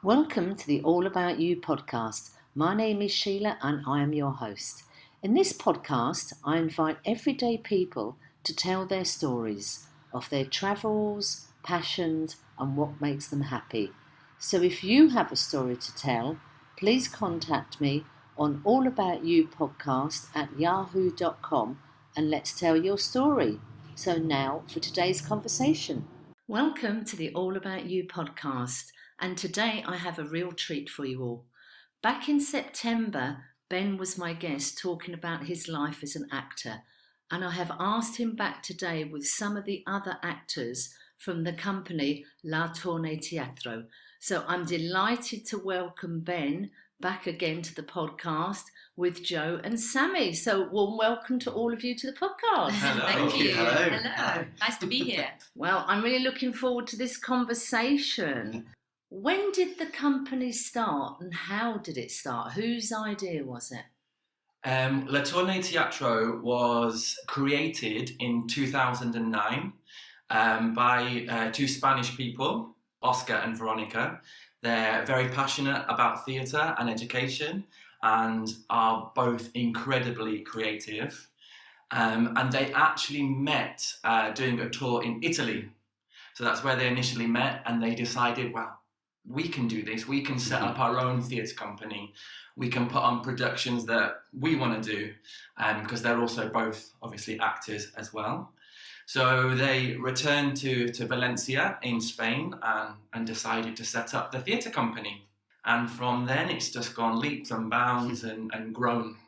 Welcome to the All About You podcast. My name is Sheila and I am your host. In this podcast, I invite everyday people to tell their stories of their travels, passions, and what makes them happy. So if you have a story to tell, please contact me on allaboutyoupodcast@yahoo.com and let's tell your story. So now for today's conversation. Welcome to the All About You podcast. And today I have a real treat for you all. Back in September, Ben was my guest talking about his life as an actor, and I have asked him back today with some of the other actors from the company Tourne Theatre. So I'm delighted to welcome Ben back again to the podcast with Joe and Sami. So warm welcome to all of you to the podcast. Hello. Thank you. Hello. Nice to be here. Well, I'm really looking forward to this conversation. When did the company start and how did it start? Whose idea was it? Tourne Theatre was created in 2009 by two Spanish people, Oscar and Veronica. They're very passionate about theatre and education and are both incredibly creative. And they actually met doing a tour in Italy. So that's where they initially met, and they decided, well, we can do this. We can set up our own theatre company. We can put on productions that we want to do, because they're also both obviously actors as well. So they returned to Valencia in Spain and decided to set up the theatre company. And from then it's just gone leaps and bounds and grown.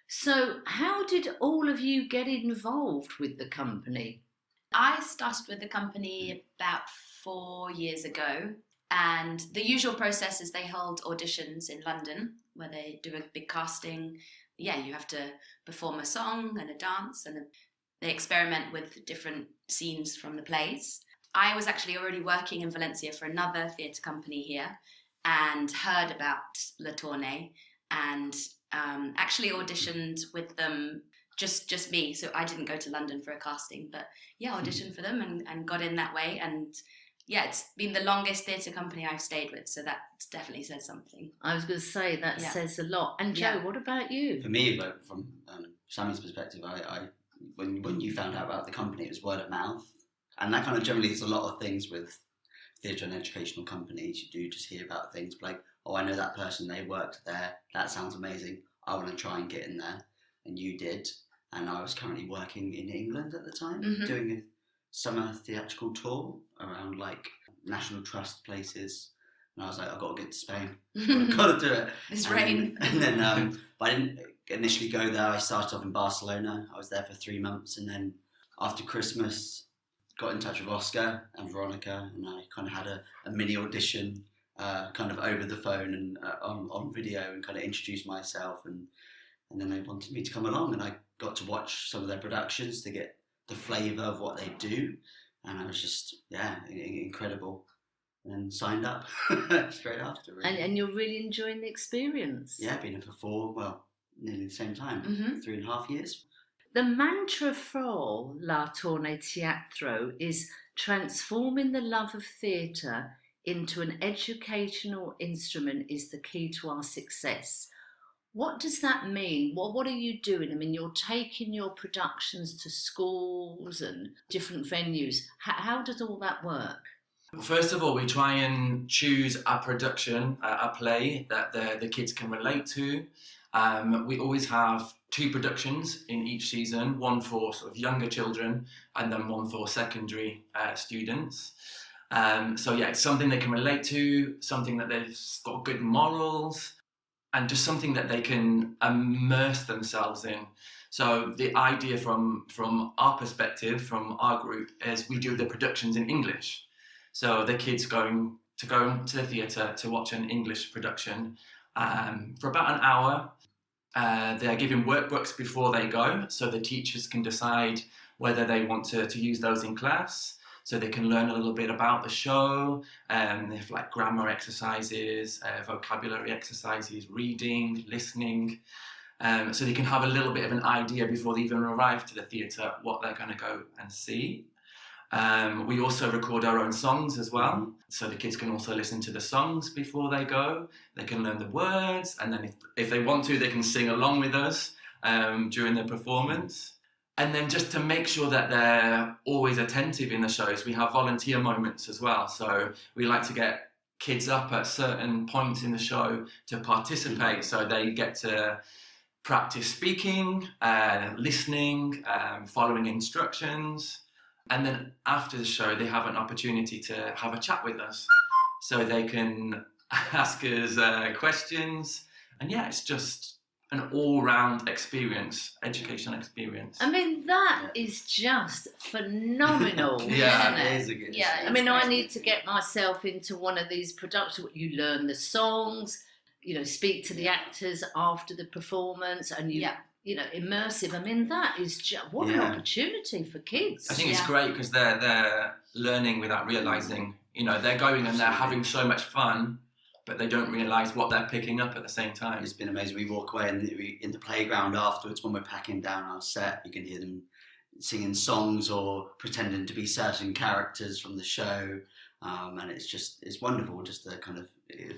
So how did all of you get involved with the company? I started with the company about 4 years ago, and the usual process is they hold auditions in London where they do a big casting. Yeah, you have to perform a song and a dance, and they experiment with different scenes from the plays. I was actually already working in Valencia for another theatre company here and heard about La Tourne and actually auditioned with them, just me. So I didn't go to London for a casting, but yeah, auditioned for them and got in that way. And yeah, it's been the longest theatre company I've stayed with, so that definitely says something. I was going to say that says a lot. And Joe, what about you? For me, from Sammy's perspective, I when you found out about the company, it was word of mouth, and that kind of generally is a lot of things with theatre and educational companies. You do just hear about things like, oh, I know that person, they worked there, that sounds amazing, I want to try and get in there. And you did. And I was currently working in England at the time, doing a summer theatrical tour around like National Trust places. And I was like, I've got to get to Spain. I've got to do it. This rain. And then but I didn't initially go there. I started off in Barcelona. I was there for 3 months. And then after Christmas, got in touch with Oscar and Veronica. And I kind of had a mini audition kind of over the phone and on video, and kind of introduced myself. And then they wanted me to come along, and I got to watch some of their productions to get the flavour of what they do, and I was just, incredible. And then signed up straight after. Really. And you're really enjoying the experience? Yeah, been here for nearly the same time, 3.5 years. The mantra for La Tourne Theatre is transforming the love of theatre into an educational instrument is the key to our success. What does that mean? What are you doing? I mean, you're taking your productions to schools and different venues. How does all that work? First of all, we try and choose a production, a play that the kids can relate to. We always have 2 productions in each season, one for sort of younger children and then one for secondary students. So yeah, it's something they can relate to, something that they've got good morals, and just something that they can immerse themselves in. So the idea from our perspective, from our group, is we do the productions in English. So the kids go to the theatre to watch an English production for about an hour. They're given workbooks before they go, so the teachers can decide whether they want to use those in class. So they can learn a little bit about the show. They have like grammar exercises, vocabulary exercises, reading, listening. So they can have a little bit of an idea before they even arrive to the theatre what they're going to go and see. We also record our own songs as well, so the kids can also listen to the songs before they go. They can learn the words, and then if they want to, they can sing along with us during the performance. And then just to make sure that they're always attentive in the shows, we have volunteer moments as well. So we like to get kids up at certain points in the show to participate, so they get to practice speaking, listening, following instructions. And then after the show, they have an opportunity to have a chat with us. So they can ask us questions. And yeah, it's just an all-round experience, educational experience. I mean, that is just phenomenal, Yeah, isn't it? It is a good. Yeah, I mean, I need to get myself into one of these productions. You learn the songs, speak to the actors after the performance, and immersive. I mean, that is just what an opportunity for kids. I think it's great because they're learning without realising. They're going and they're having so much fun, but they don't realise what they're picking up at the same time. It's been amazing. We walk away in the playground afterwards when we're packing down our set. You can hear them singing songs or pretending to be certain characters from the show, and it's wonderful just to kind of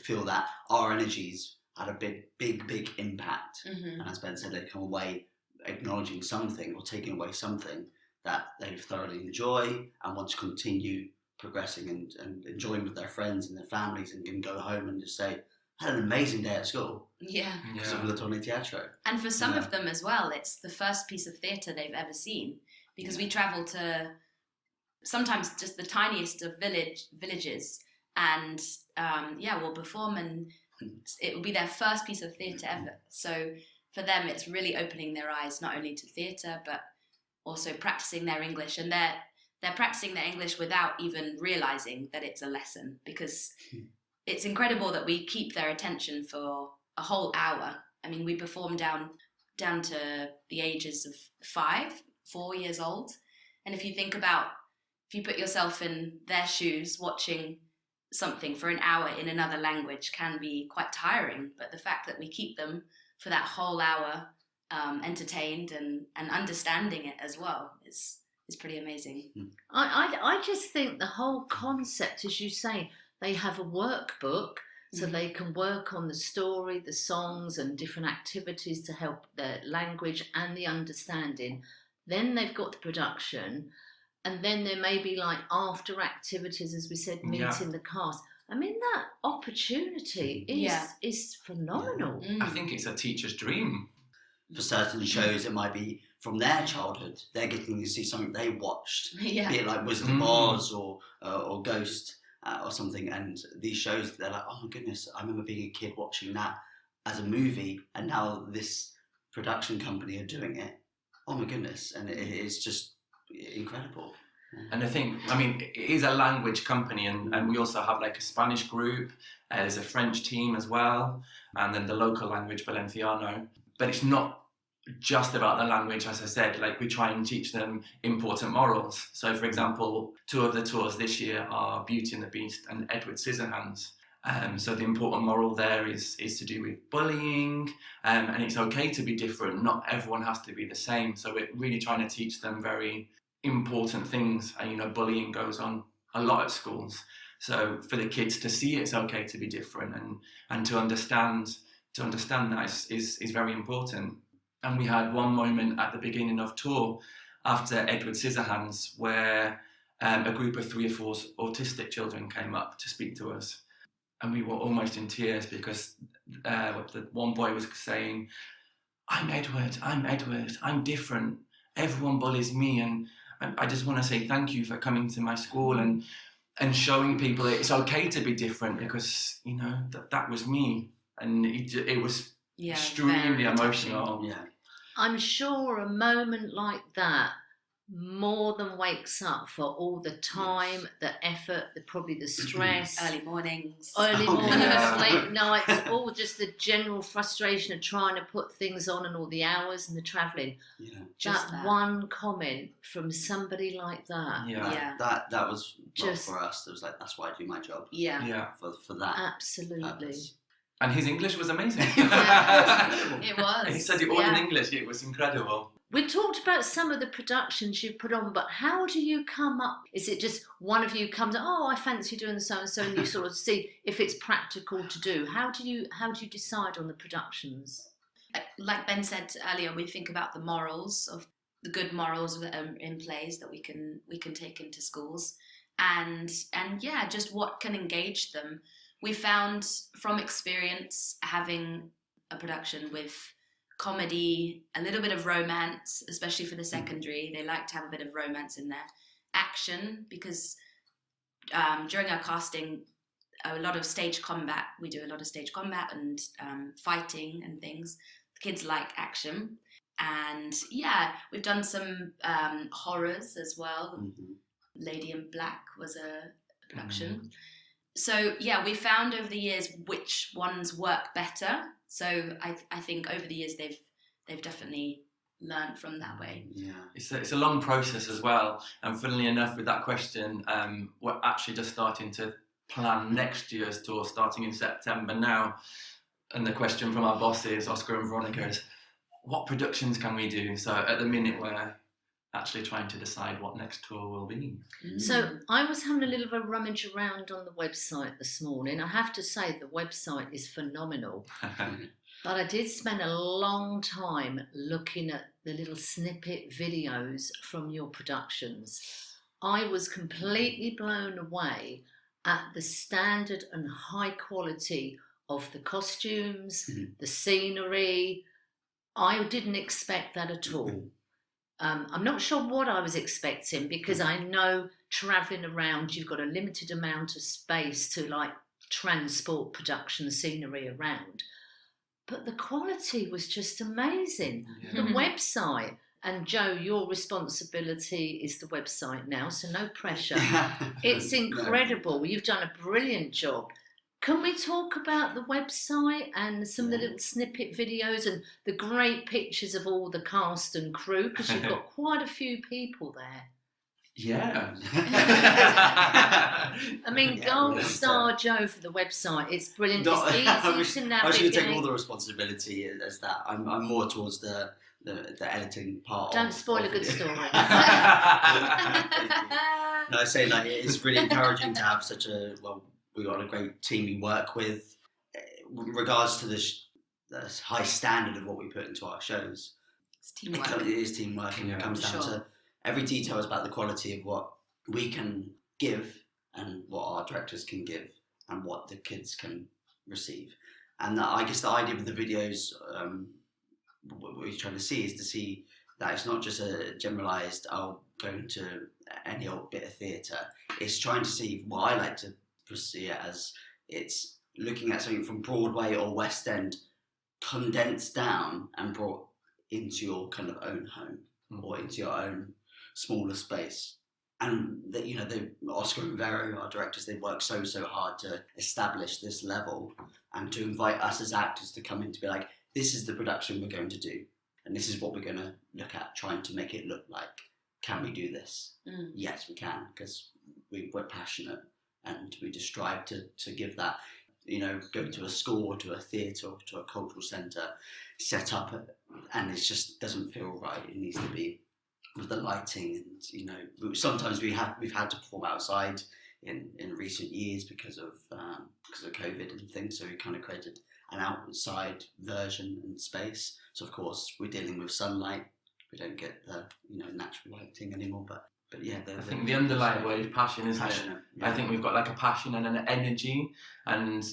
feel that our energies had a big impact. And as Ben said, they come away acknowledging something or taking away something that they thoroughly enjoy and want to continue progressing and enjoying with their friends and their families, and can go home and just say, I had an amazing day at school. Because of the Tourne Theatre. And for some of them as well, it's the first piece of theatre they've ever seen, because we travel to sometimes just the tiniest of villages, and we'll perform, and it will be their first piece of theatre ever. So for them, it's really opening their eyes not only to theatre but also practicing their English, and they're practicing their English without even realising that it's a lesson, because it's incredible that we keep their attention for a whole hour. I mean, we perform down to the ages of 4 years old, and if you put yourself in their shoes, watching something for an hour in another language can be quite tiring, but the fact that we keep them for that whole hour entertained and understanding it as well is pretty amazing. I just think the whole concept, as you say, they have a workbook, so they can work on the story, the songs and different activities to help their language and the understanding. Then they've got the production, and then there may be like after activities, as we said, meeting the cast. I mean, that opportunity is phenomenal. I think it's a teacher's dream. For certain shows, it might be from their childhood. They're getting to see something they watched, be it like Wizard of Oz or Ghost or something. And these shows, they're like, oh my goodness, I remember being a kid watching that as a movie, and now this production company are doing it. Oh my goodness, and it's just incredible. And I think, it is a language company, and we also have like a Spanish group, there's a French team as well, and then the local language, Valenciano. But it's not just about the language, as I said, like we try and teach them important morals. So for example, 2 of the tours this year are Beauty and the Beast and Edward Scissorhands. So the important moral there is to do with bullying, and it's okay to be different. Not everyone has to be the same. So we're really trying to teach them very important things. And bullying goes on a lot at schools. So for the kids to see it's okay to be different and to understand that is very important. And we had one moment at the beginning of tour after Edward Scissorhands where a group of 3 or 4 autistic children came up to speak to us. And we were almost in tears because the one boy was saying, I'm Edward, I'm different. Everyone bullies me, and I just want to say thank you for coming to my school and showing people that it's okay to be different, because, that was me. And it was extremely emotional. Yeah. I'm sure a moment like that more than wakes up for all the time, the effort, probably the stress. Early mornings, late nights, all just the general frustration of trying to put things on, and all the hours and the travelling. Yeah. That one comment from somebody like that. That was just for us. It was like, that's why I do my job. For that. Absolutely. Purpose. And his English was amazing. It was. He said it all in English. It was incredible. We talked about some of the productions you've put on, but how do you come up? Is it just one of you comes, oh, I fancy doing so and so, and you sort of see if it's practical to do? How do you decide on the productions? Like Ben said earlier, we think about the morals of the good morals in plays that we can take into schools, and yeah, just what can engage them. We found from experience having a production with comedy, a little bit of romance, especially for the secondary. They like to have a bit of romance in there. Action, because during our casting, a lot of stage combat. We do a lot of stage combat and fighting and things. The kids like action. And yeah, we've done some horrors as well. Mm-hmm. Lady in Black was a production. So yeah, we found over the years which ones work better. So I think over the years they've definitely learned from that way. Yeah, it's a long process as well. And funnily enough, with that question, we're actually just starting to plan next year's tour, starting in September now. And the question from our bosses, Oscar and Veronica, is what productions can we do? So at the minute we're actually trying to decide what next tour will be. So I was having a little of a rummage around on the website this morning. I have to say the website is phenomenal. But I did spend a long time looking at the little snippet videos from your productions. I was completely blown away at the standard and high quality of the costumes, the scenery. I didn't expect that at all. I'm not sure what I was expecting, because I know travelling around, you've got a limited amount of space to like transport production scenery around. But the quality was just amazing. The website, and Joe, your responsibility is the website now, so no pressure. It's incredible. You've done a brilliant job. Can we talk about the website and some of the little snippet videos and the great pictures of all the cast and crew? Because you've got quite a few people there. Yeah. I mean, gold star Joe for the website. It's brilliant. It's easy to navigate. I should take all the responsibility as that. I'm more towards the editing part. Don't spoil a good story. No, I say like it's really encouraging to have such a we've got a great team we work with. With regards to the high standard of what we put into our shows, it's teamwork. It is teamwork, and it comes down to every detail is about the quality of what we can give and what our directors can give and what the kids can receive. And I guess the idea of the videos, what we're trying to see is to see that it's not just a generalised, going to any old bit of theatre. It's trying to see what I like to see it as. It's looking at something from Broadway or West End condensed down and brought into your kind of own home or into your own smaller space. And the Oscar and Vero, our directors, they work so hard to establish this level and to invite us as actors to come in to be like, this is the production we're going to do and this is what we're going to look at, trying to make it look like. Can we do this? Yes, we can, because we're passionate and we just strive to give that. Go to a school or to a theatre or to a cultural centre, set up, and it just doesn't feel right. It needs to be with the lighting, and sometimes we've had to perform outside in recent years because of COVID and things. So we kind of created an outside version and space. So of course we're dealing with sunlight. We don't get the natural lighting anymore, but yeah, I think the underlying word is passion, isn't it? Yeah. I think we've got like a passion and an energy, and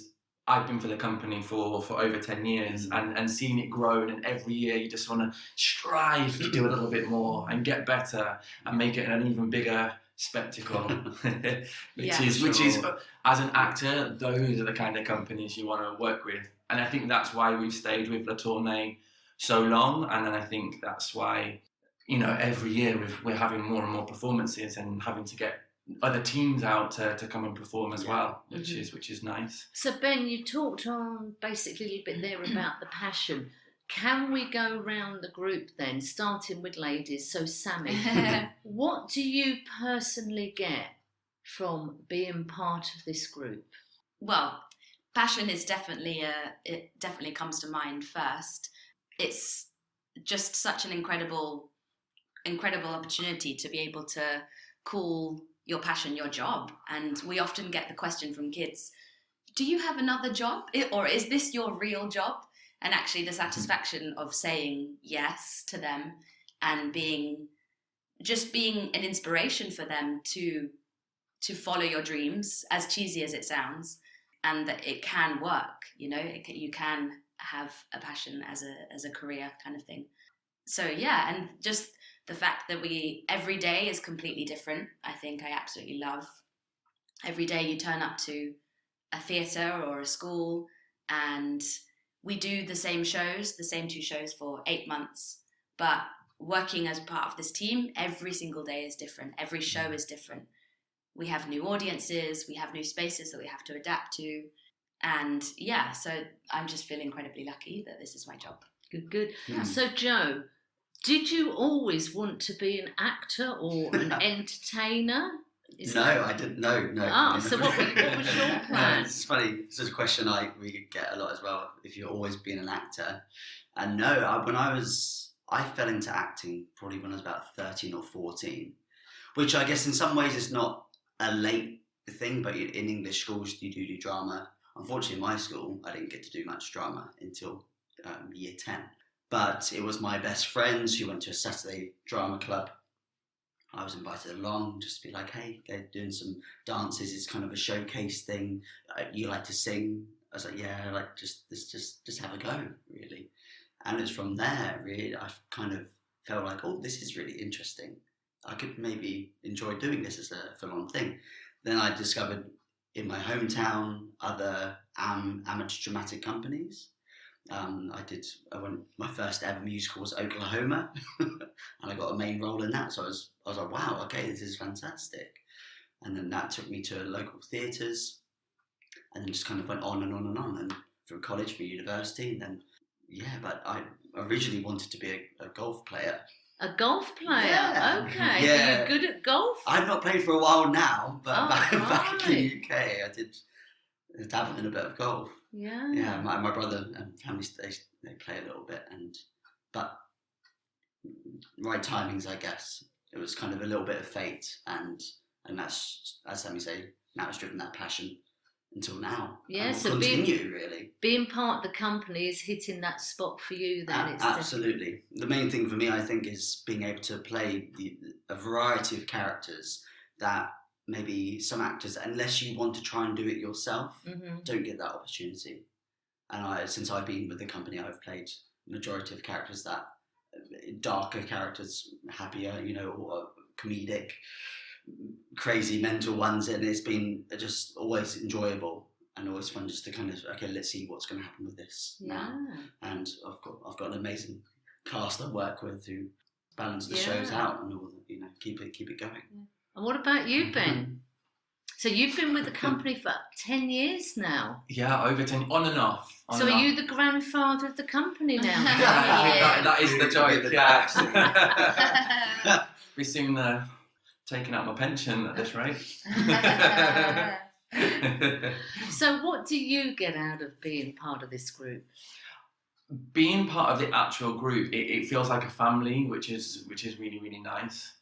I've been for the company for over 10 years and seeing it grow, and every year you just want to strive to do a little bit more and get better and make it an even bigger spectacle. which is as an actor, those are the kind of companies you want to work with, and I think that's why we've stayed with La Tourne so long, and then I think that's why every year we're having more and more performances and having to get other teams out to come and perform as well, which is nice. So Ben, you talked on basically a little bit there about the passion. Can we go round the group then, starting with ladies? So Sami, what do you personally get from being part of this group? Well, passion is definitely it definitely comes to mind first. It's just such an incredible opportunity to be able to call your passion your job. And we often get the question from kids, do you have another job, or is this your real job? And actually the satisfaction of saying yes to them and being an inspiration for them to follow your dreams, as cheesy as it sounds, and that it can work, you know, you can have a passion as a career kind of thing. So yeah, and just the fact that every day is completely different, I think I absolutely love. Every day you turn up to a theatre or a school, and we do the same 2 shows for 8 months, but working as part of this team, every single day is different. Every show is different. We have new audiences, we have new spaces that we have to adapt to. And yeah, so I'm just feeling incredibly lucky that this is my job. Good. Yeah. So Joe, did you always want to be an actor or an entertainer? I didn't. No. Oh, so what was your plan? It's funny. This is a question we get a lot as well. If you're always being an actor, and I fell into acting probably when I was about 13 or 14, which I guess in some ways is not a late thing, but in English schools you do drama. Unfortunately, in my school, I didn't get to do much drama until year 10. But it was my best friends who went to a Saturday drama club. I was invited along just to be like, hey, they're doing some dances. It's kind of a showcase thing. You like to sing? I was like, yeah, like just have a go, really. And it's from there, really, I kind of felt like, oh, this is really interesting. I could maybe enjoy doing this as a full-on thing. Then I discovered in my hometown other amateur dramatic companies. My first ever musical was Oklahoma, and I got a main role in that. So I was like, wow, okay, this is fantastic. And then that took me to local theatres, and then just kind of went on and on and on, and through college, through university, and then but I originally wanted to be a golf player. A golf player? Yeah. Okay. Yeah. Are you good at golf? I've not played for a while now, but back in right. the UK, I did dabble in a bit of golf. Yeah. Yeah, my brother and family, they play a little bit, but right timings, I guess. It was kind of a little bit of fate, and that's, as Sami say, now it's driven that passion until now. Yeah, and so really. Being part of the company is hitting that spot for you then. Absolutely. The main thing for me, I think, is being able to play a variety of characters that maybe some actors, unless you want to try and do it yourself, don't get that opportunity. And since I've been with the company, I've played majority of characters that darker characters, happier, or comedic, crazy mental ones, and it's been just always enjoyable and always fun just to kind of, okay, let's see what's going to happen with this now. And I've got an amazing cast I work with who balance the shows out and all, keep it going. Yeah. And what about you, Ben? So you've been with the company for 10 years now. Yeah, over 10, on and off. So are you the grandfather of the company now? Yeah, that is the joke. Yeah, we soon taking out my pension at this rate. So what do you get out of being part of this group? Being part of the actual group, it feels like a family, which is really, really nice.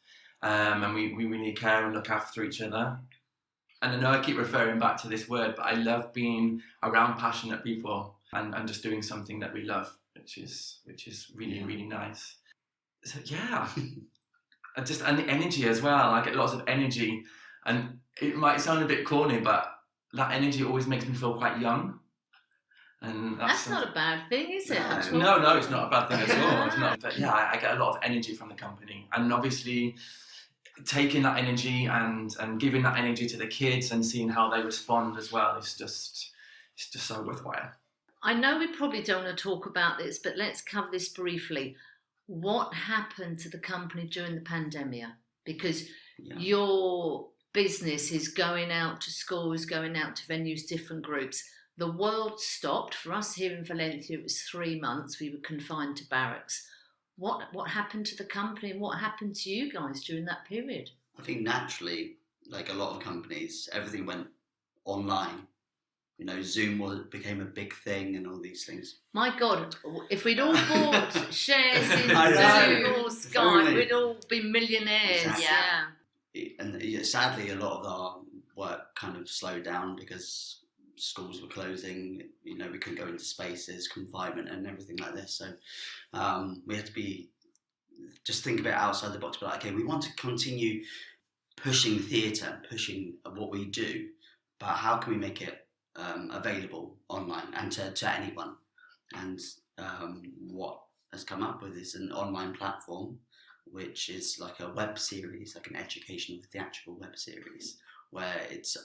And we really care and look after each other. And I know I keep referring back to this word, but I love being around passionate people and just doing something that we love, which is really, really nice. So yeah. And the energy as well. I get lots of energy, and it might sound a bit corny, but that energy always makes me feel quite young. And that's not a bad thing, is it? No, it's not a bad thing at all. It's not. But yeah, I get a lot of energy from the company, and obviously taking that energy and giving that energy to the kids and seeing how they respond as well is just so worthwhile. I know we probably don't want to talk about this, but let's cover this briefly. What happened to the company during the pandemic? Because your business is going out to schools, going out to venues, different groups. The world stopped. For us here in Valencia, it was 3 months. We were confined to barracks. What happened to the company, and what happened to you guys during that period? I think naturally, like a lot of companies, everything went online. Zoom became a big thing and all these things. My God, if we'd all bought shares in I know. Zoom or Skype, Only. we'd all be millionaires. Exactly. Yeah. And sadly, a lot of our work kind of slowed down because schools were closing. We couldn't go into spaces, confinement, and everything like this. So we had to just think a bit outside the box. But okay, we want to continue pushing theatre, pushing what we do, but how can we make it available online and to anyone? And what has come up with is an online platform, which is like a web series, like an educational theatrical web series, where it's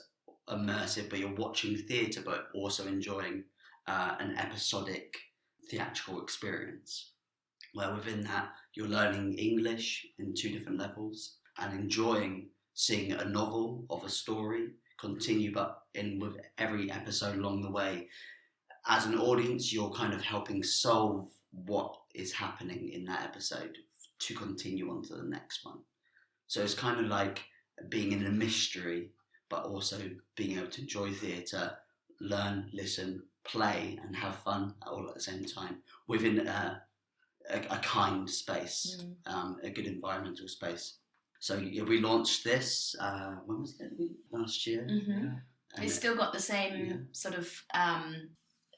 immersive, but you're watching theatre, but also enjoying an episodic theatrical experience, where within that you're learning English in 2 different levels and enjoying seeing a novel of a story continue, but with every episode along the way. As an audience, you're kind of helping solve what is happening in that episode to continue on to the next one. So it's kind of like being in a mystery, but also being able to enjoy theatre, learn, listen, play, and have fun all at the same time within a kind space, a good environmental space. So we launched this, when was it? Last year. Mm-hmm. Yeah. It's still got the same sort of,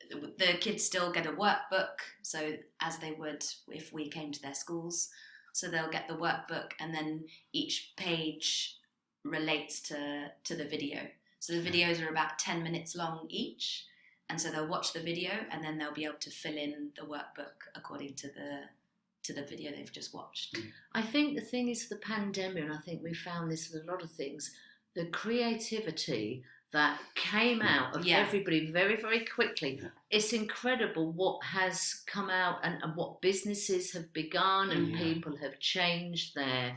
the kids still get a workbook, so as they would if we came to their schools. So they'll get the workbook, and then each page relates to the video. So the videos are about 10 minutes long each, and so they'll watch the video, and then they'll be able to fill in the workbook according to the video they've just watched. I think the thing is the pandemic, and I think we found this with a lot of things, the creativity that came out of everybody very, very quickly. Yeah. It's incredible what has come out and what businesses have begun, and people have changed their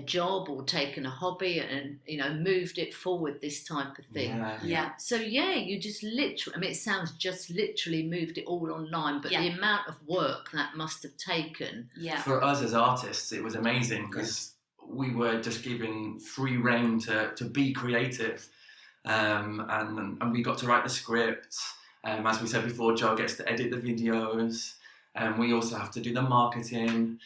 job or taken a hobby and moved it forward, this type of thing. So you just literally, I mean, it sounds just literally moved it all online, but the amount of work that must have taken. For us as artists, it was amazing because we were just given free rein to be creative, and we got to write the script. As we said before, Joe gets to edit the videos, and we also have to do the marketing.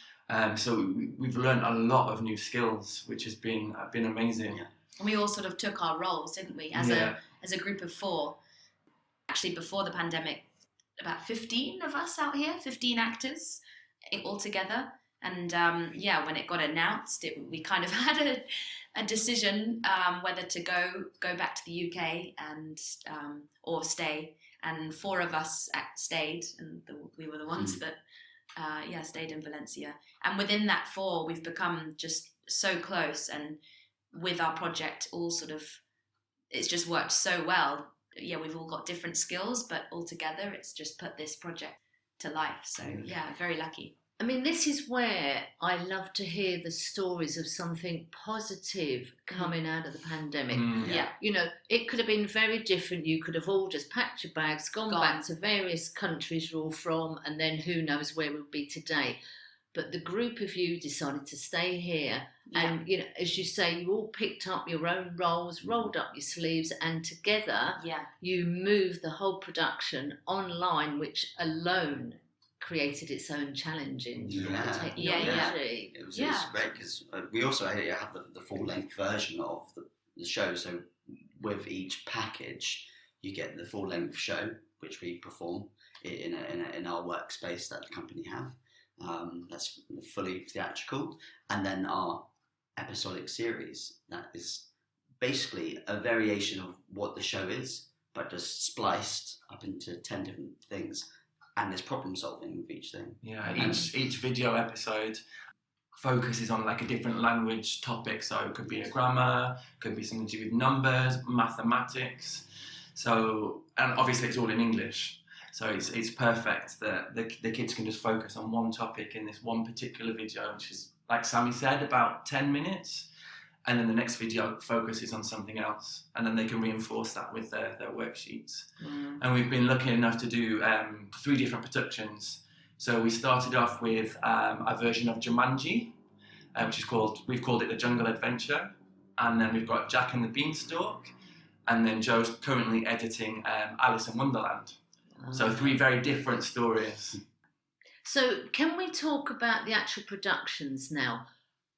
So we've learned a lot of new skills, which has been amazing. And we all sort of took our roles, didn't we? As a group of 4. Actually, before the pandemic, about 15 of us out here, 15 actors all together. And when it got announced, we kind of had a decision whether to go back to the UK and or stay. And 4 of us stayed, and we were the ones that stayed in Valencia. And within that 4, we've become just so close, and with our project all sort of, it's just worked so well. We've all got different skills, but all together it's just put this project to life. So very lucky. I mean, this is where I love to hear the stories of something positive coming out of the pandemic. It could have been very different. You could have all just packed your bags, gone back to various countries you're all from, and then who knows where we'll be today. But the group of you decided to stay here, and as you say, you all picked up your own roles, rolled up your sleeves, and together you moved the whole production online, which alone created its own challenge in technology. It was great because we also have the full-length version of the show. So with each package, you get the full-length show, which we perform in our workspace that the company have. That's fully theatrical, and then our episodic series that is basically a variation of what the show is, but just spliced up into 10 different things. And there's problem solving with each thing. Each video episode focuses on like a different language topic. So it could be a grammar, could be something to do with numbers, mathematics. So, and obviously it's all in English. So it's perfect that the kids can just focus on one topic in this one particular video, which is, like Sami said, about 10 minutes. And then the next video focuses on something else, and then they can reinforce that with their worksheets. And we've been lucky enough to do 3 different productions. So we started off with a version of Jumanji, which is we've called it The Jungle Adventure. And then we've got Jack and the Beanstalk, and then Joe's currently editing Alice in Wonderland. So 3 very different stories. So can we talk about the actual productions now?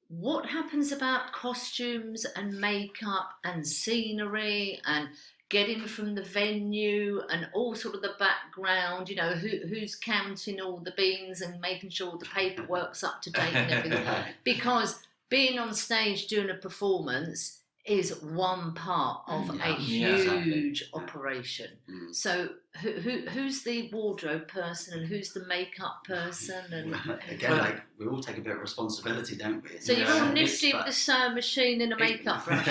What happens about costumes and makeup and scenery and getting from the venue and all sort of the background, you know, who's counting all the beans and making sure the paperwork's up to date and everything? Because being on stage doing a performance is one part of a huge operation. So who's the wardrobe person and who's the makeup person? And again, like, we all take a bit of responsibility, don't we? so you're all nifty with a sewing machine and a makeup brush.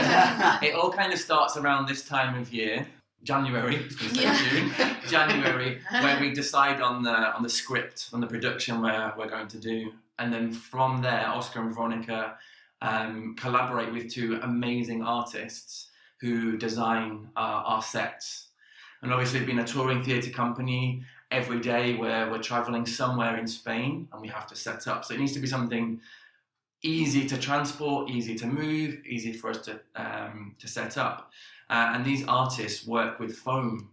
It all kind of starts around this time of year, January, I was going to say June, January, where we decide on the script, on the production we're going to do. And then from there, Oscar and Veronica collaborate with 2 amazing artists who design our sets. And obviously, being a touring theatre company, every day we're travelling somewhere in Spain and we have to set up. So it needs to be something easy to transport, easy to move, easy for us to set up. And these artists work with foam.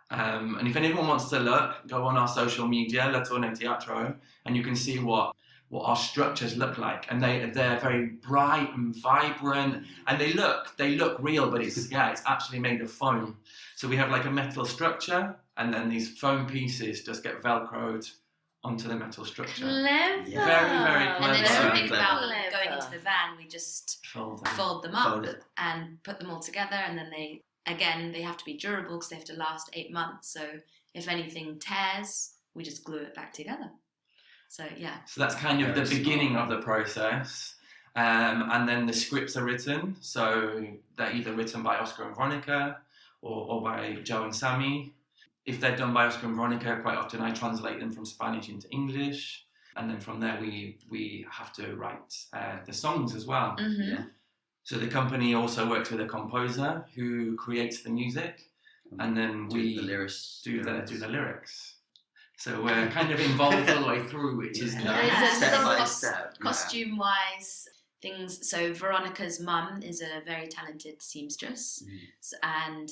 And if anyone wants to look, go on our social media, Tourne Theatre, and you can see what our structures look like, and they're very bright and vibrant, and they look real, but it's actually made of foam. So we have like a metal structure, and then these foam pieces just get velcroed onto the metal structure. Clever. Very, very clever. And then if you think about Clever. going into the van, we just Fold them up Fold it. and put them all together, and then they have to be durable because they have to last 8 months. So if anything tears, we just glue it back together. So So that's kind of the beginning of the process. And then the scripts are written. So they're either written by Oscar and Veronica or by Joe and Sami. If they're done by Oscar and Veronica, quite often I translate them from Spanish into English. And then from there we have to write the songs as well. Mm-hmm. Yeah. So the company also works with a composer who creates the music. And then we do the lyrics. do the lyrics. So we're kind of involved all the way through, which is nice. Step by step. Costume-wise, things. So Veronica's mum is a very talented seamstress, and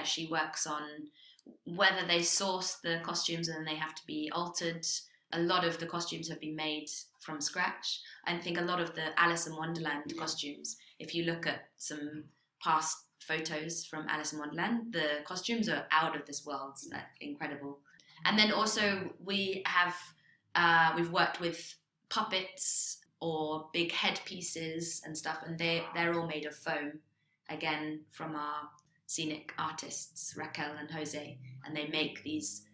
she works on whether they source the costumes and they have to be altered. A lot of the costumes have been made from scratch. I think a lot of the Alice in Wonderland costumes, if you look at some past photos from Alice in Wonderland, the costumes are out of this world. It's incredible. And then also we've worked with puppets or big headpieces and stuff, and they're all made of foam, again from our scenic artists Raquel and Jose, and they make these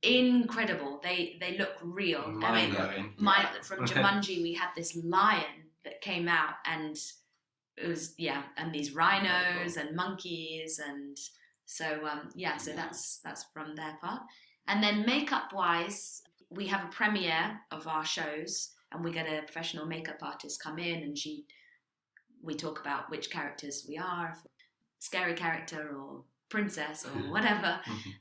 incredible. They look real. Mind-blowing. From Jumanji, we had this lion that came out, and it was and these rhinos and monkeys, and so so that's from their part. And then makeup-wise, we have a premiere of our shows, and we get a professional makeup artist come in, and we talk about which characters we are, scary character or princess or whatever.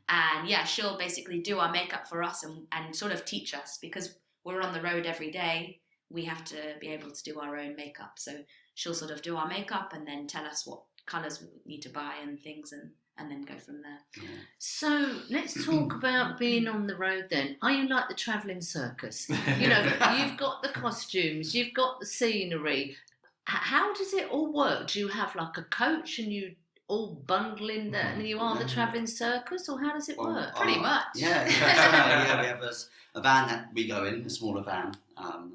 And she'll basically do our makeup for us and sort of teach us, because we're on the road every day. We have to be able to do our own makeup. So she'll sort of do our makeup and then tell us what colours we need to buy and things, and then go from there. So let's talk about being on the road then. Are you like the travelling circus? You know, you've got the costumes, you've got the scenery. How does it all work? Do you have like a coach and you all bundle in there and you are the travelling circus, or how does it work? Pretty much. Yeah, we have a van that we go in, a smaller van.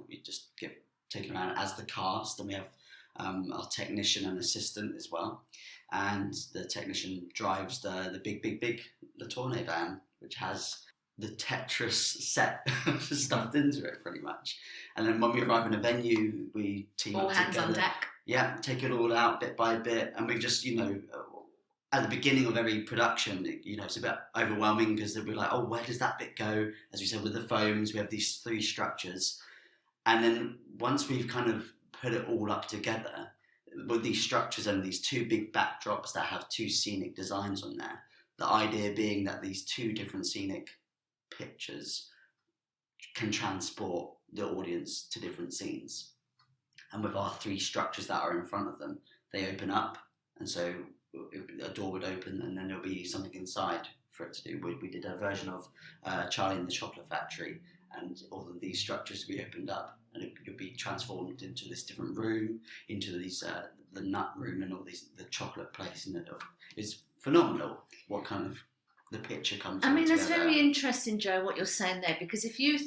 We just get taken around as the cast, and we have our technician and assistant as well. And the technician drives the big La Tourne van, which has the Tetris set stuffed into it pretty much. And then when we arrive in a venue, we team all up hands together. on deck. Yeah, take it all out bit by bit. And we've just, at the beginning of every production, it's a bit overwhelming, because we're like, oh, where does that bit go? As we said, with the foams, we have these 3 structures. And then once we've kind of put it all up together, with these structures and these 2 big backdrops that have 2 scenic designs on there, the idea being that these 2 different scenic pictures can transport the audience to different scenes. And with our 3 structures that are in front of them, they open up, and so a door would open and then there'll be something inside for it to do. We did a version of Charlie and the Chocolate Factory, and all of these structures we opened up, and it would be transformed into this different room, into these the nut room and all these the chocolate place, and it's phenomenal what kind of the picture comes. I mean, that's together. very interesting, Joe, what you're saying there, because if you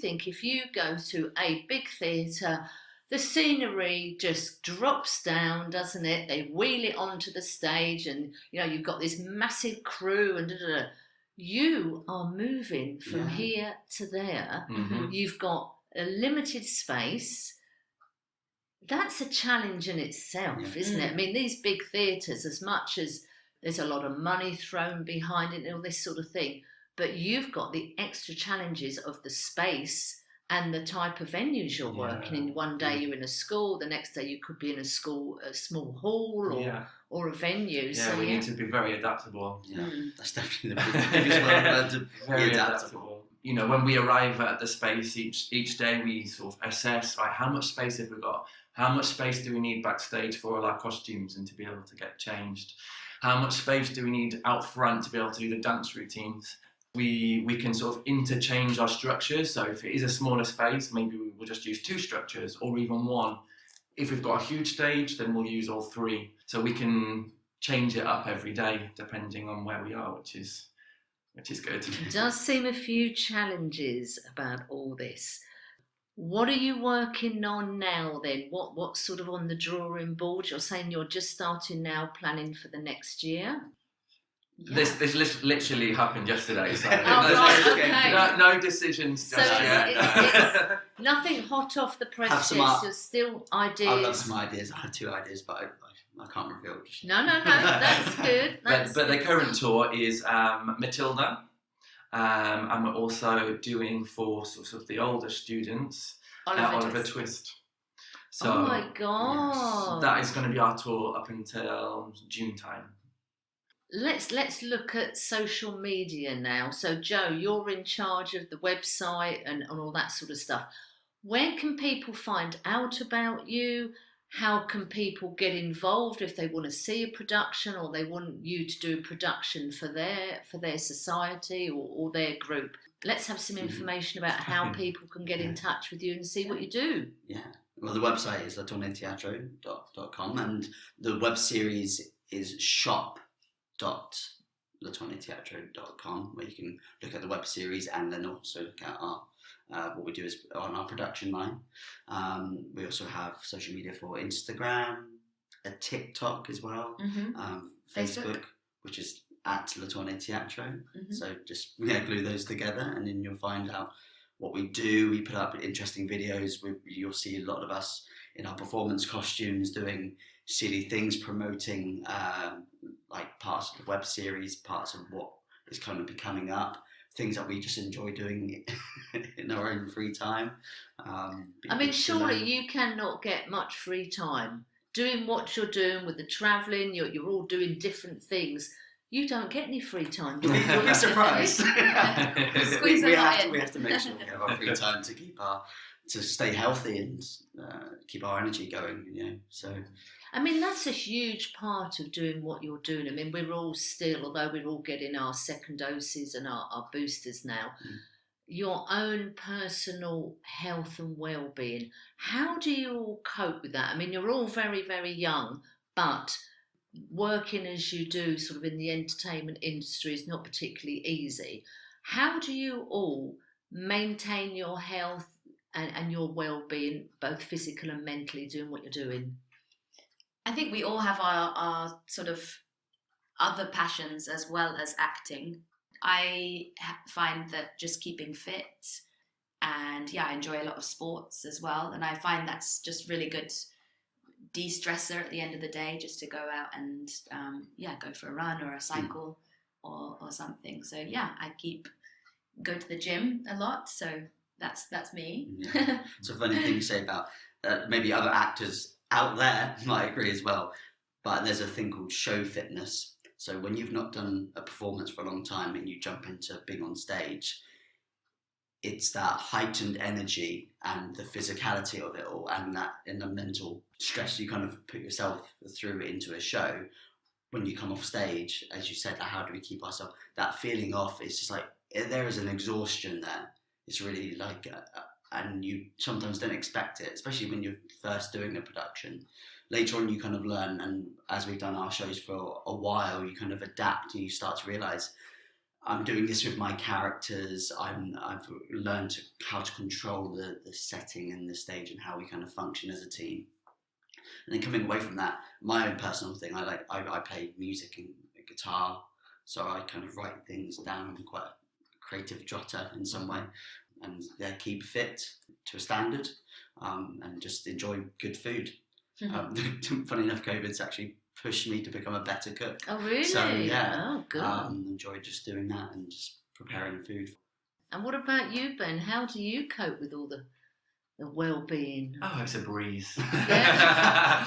go to a big theatre, the scenery just drops down, doesn't it? They wheel it onto the stage, and you've got this massive crew, and you are moving from here to there. Mm-hmm. You've got a limited space. That's a challenge in itself, isn't it? I mean, these big theatres, as much as there's a lot of money thrown behind it and all this sort of thing, but you've got the extra challenges of the space and the type of venues you're working in. One day you're in a school, the next day you could be in a school, a small hall or a venue. Yeah, so, we need to be very adaptable. Yeah, that's definitely the biggest one, to be adaptable. When we arrive at the space each day, we sort of assess, right, how much space have we got? How much space do we need backstage for all our costumes and to be able to get changed? How much space do we need out front to be able to do the dance routines? We can sort of interchange our structures. So if it is a smaller space, maybe we will just use 2 structures or even 1. If we've got a huge stage, then we'll use all 3. So we can change it up every day depending on where we are, which is good. It does seem a few challenges about all this. What are you working on now then? What's sort of on the drawing board? You're saying you're just starting now, planning for the next year? Yeah. This literally happened yesterday, so no decisions just yet. It's nothing hot off the press. There's still ideas. I've got some ideas. I have 2 ideas, but I can't reveal. No, that's good. But the current tour is Matilda, and we're also doing for sort of the older students Oliver Twist. So, oh my God! Yes, that is going to be our tour up until June time. Let's look at social media now. So Joe, you're in charge of the website and all that sort of stuff. Where can people find out about you? How can people get involved if they want to see a production or they want you to do a production for their society or their group? Let's have some information about how people can get in touch with you and see what you do. Yeah. Well, the website is tournetheatre.com, and the web series is shop.tournetheatre.com, where you can look at the web series and then also look at our what we do is on our production line. We also have social media for Instagram, a TikTok as well, Facebook, which is at Le Tourne Theatre. So just glue those together, and then you'll find out what we do. We put up interesting videos. You'll see a lot of us in our performance costumes doing silly things, promoting like parts of the web series, parts of what is kind of be coming up, things that we just enjoy doing in our own free time. I mean, surely you cannot get much free time doing what you're doing with the travelling. You're all doing different things. You don't get any free time. You'll be surprised. we have to make sure we have our free time to stay healthy and keep our energy going. So. I mean, that's a huge part of doing what you're doing. I mean, we're all still, although we're all getting our second doses and our boosters now, your own personal health and well-being. How do you all cope with that? I mean, you're all very, very young, but working as you do sort of in the entertainment industry is not particularly easy. How do you all maintain your health and your well-being, both physical and mentally, doing what you're doing? I think we all have our sort of other passions as well as acting. I find that just keeping fit, and I enjoy a lot of sports as well, and I find that's just really good de-stressor at the end of the day, just to go out and go for a run or a cycle or something. So I go to the gym a lot, so that's me. It's a funny thing you say about maybe other actors out there might agree as well, but there's a thing called show fitness. So when you've not done a performance for a long time and you jump into being on stage, it's that heightened energy and the physicality of it all, and the mental stress you kind of put yourself through into a show. when you come off stage, as you said, how do we keep ourselves, that feeling off, it's just like, there is an exhaustion there. It's really like, and you sometimes don't expect it, especially when you're first doing a production. Later on, you kind of learn, and as we've done our shows for a while, you kind of adapt and you start to realise, I'm doing this with my characters. I've learned how to control the setting and the stage and how we kind of function as a team. And then coming away from that, my own personal thing, I play music and guitar, so I kind of write things down. I'm quite a creative jotter in some way, and keep fit to a standard, and just enjoy good food. Funny enough, COVID's actually pushed me to become a better cook. Oh, really? So, Oh, good. Enjoy just doing that and just preparing food. And what about you, Ben? How do you cope with all the well-being? Oh, it's a breeze. Yeah.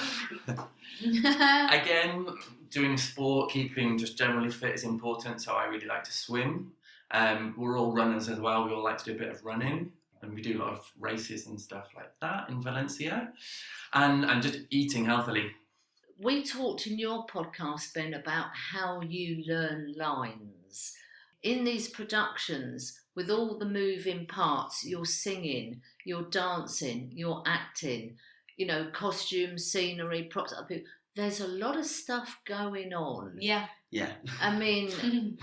Again, doing sport, keeping just generally fit is important, so I really like to swim. We're all runners as well. We all like to do a bit of running, and we do a lot of races and stuff like that in Valencia. And just eating healthily. We talked in your podcast, Ben, about how you learn lines. In these productions, with all the moving parts, you're singing, you're dancing, you're acting, costumes, scenery, props, there's a lot of stuff going on. Yeah. I mean...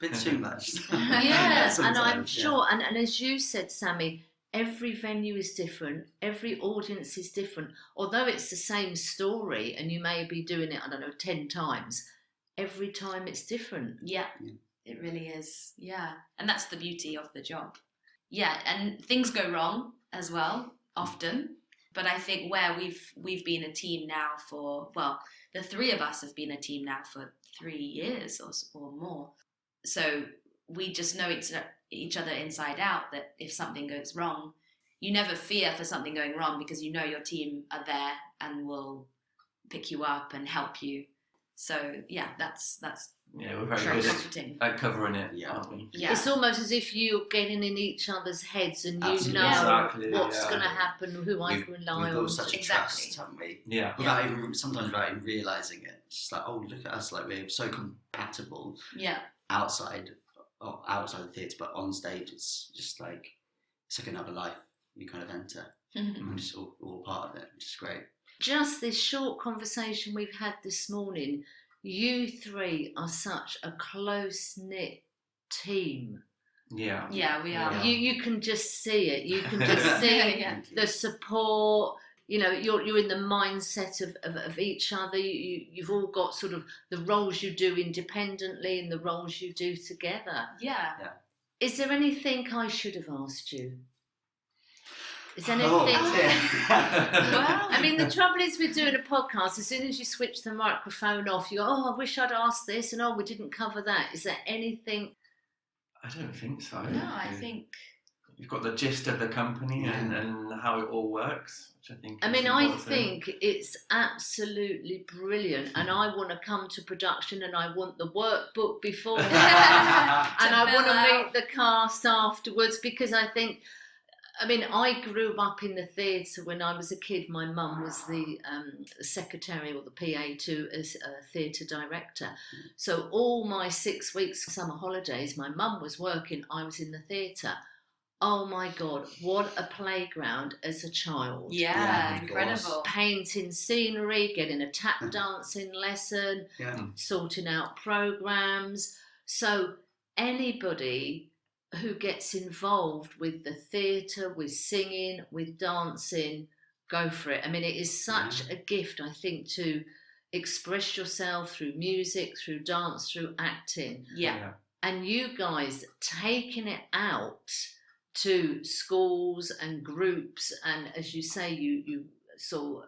bit too much. Yeah, and I'm sure, and as you said, Sammy, every venue is different, every audience is different. Although it's the same story and you may be doing it, 10 times, every time it's different. Yeah, it really is. Yeah, and that's the beauty of the job. Yeah, and things go wrong as well, often. But I think where we've been a team now for, well, the three of us have been a team now for 3 years or more. So we just know each other inside out, that if something goes wrong, you never fear for something going wrong because you know your team are there and will pick you up and help you. So yeah, that's we're very very good comforting. at covering it, aren't we? Yeah. It's almost as if you're getting in each other's heads and you Absolutely. know Exactly, what's going to happen, who I can rely We've on. got such a trust, haven't we? Yeah. Sometimes without even realising it. It's just like, oh, look at us, like we're so compatible. Yeah. Outside the theatre, but on stage, it's just like, it's like another life you kind of enter. And we're just all part of it, which is great. Just this short conversation we've had this morning, you three are such a close-knit team. Yeah. Yeah, we are. Yeah. You can just see it. You can just see the support. You're in the mindset of each other. You've all got sort of the roles you do independently and the roles you do together. Yeah. Is there anything I should have asked you? Is anything? Well, I mean, the trouble is with doing a podcast, as soon as you switch the microphone off, you go, oh, I wish I'd asked this, and oh, we didn't cover that. Is there anything? I don't think so. No, I think you've got the gist of the company and how it all works, which I think. I mean, I think it's absolutely brilliant, and I want to come to production, and I want the workbook before, and I want to meet the cast afterwards, because I think. I mean, I grew up in the theatre when I was a kid. My mum was the secretary or the PA to a theatre director. So all my 6 weeks summer holidays, my mum was working, I was in the theatre. Oh my God, what a playground as a child. Yeah, incredible. Painting scenery, getting a tap dancing lesson, sorting out programmes. So anybody who gets involved with the theatre, with singing, with dancing, go for it. I mean, it is such a gift, I think, to express yourself through music, through dance, through acting. Yeah. And you guys taking it out to schools and groups, and as you say, you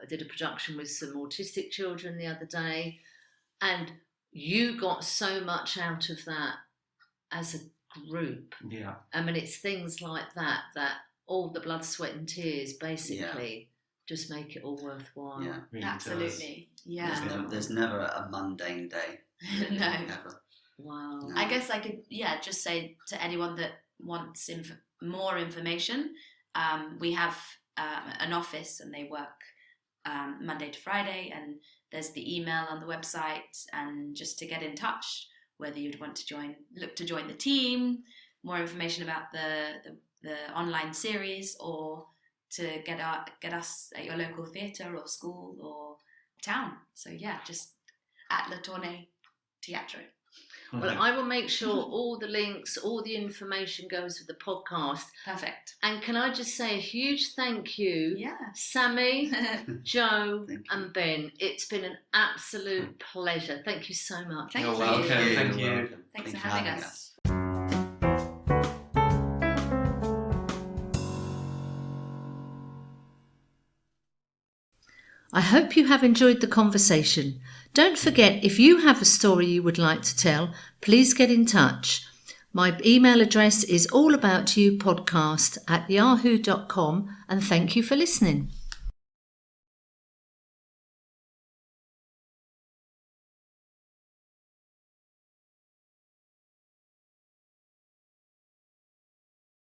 did a production with some autistic children the other day, and you got so much out of that as a group. Yeah. I mean, it's things like that all the blood, sweat and tears basically just make it all worthwhile. Yeah, really absolutely. Does. Yeah. There's never a mundane day. No. Never. Wow. No. I guess I could, just say to anyone that wants more information, we have an office and they work Monday to Friday, and There's the email on the website, and just to get in touch, whether you'd want to look to join the team, more information about the online series, or to get us at your local theatre or school or town. So yeah, just at the Tourne Theatre. Well, I will make sure all the links, all the information goes with the podcast. Perfect. And can I just say a huge thank you, Sammie, Joe, and Ben. It's been an absolute pleasure. Thank you so much. Thank You're you. welcome. Thank you. Welcome. Thanks for having us. I hope you have enjoyed the conversation. Don't forget, if you have a story you would like to tell, please get in touch. My email address is allaboutyoupodcast@yahoo.com, and thank you for listening.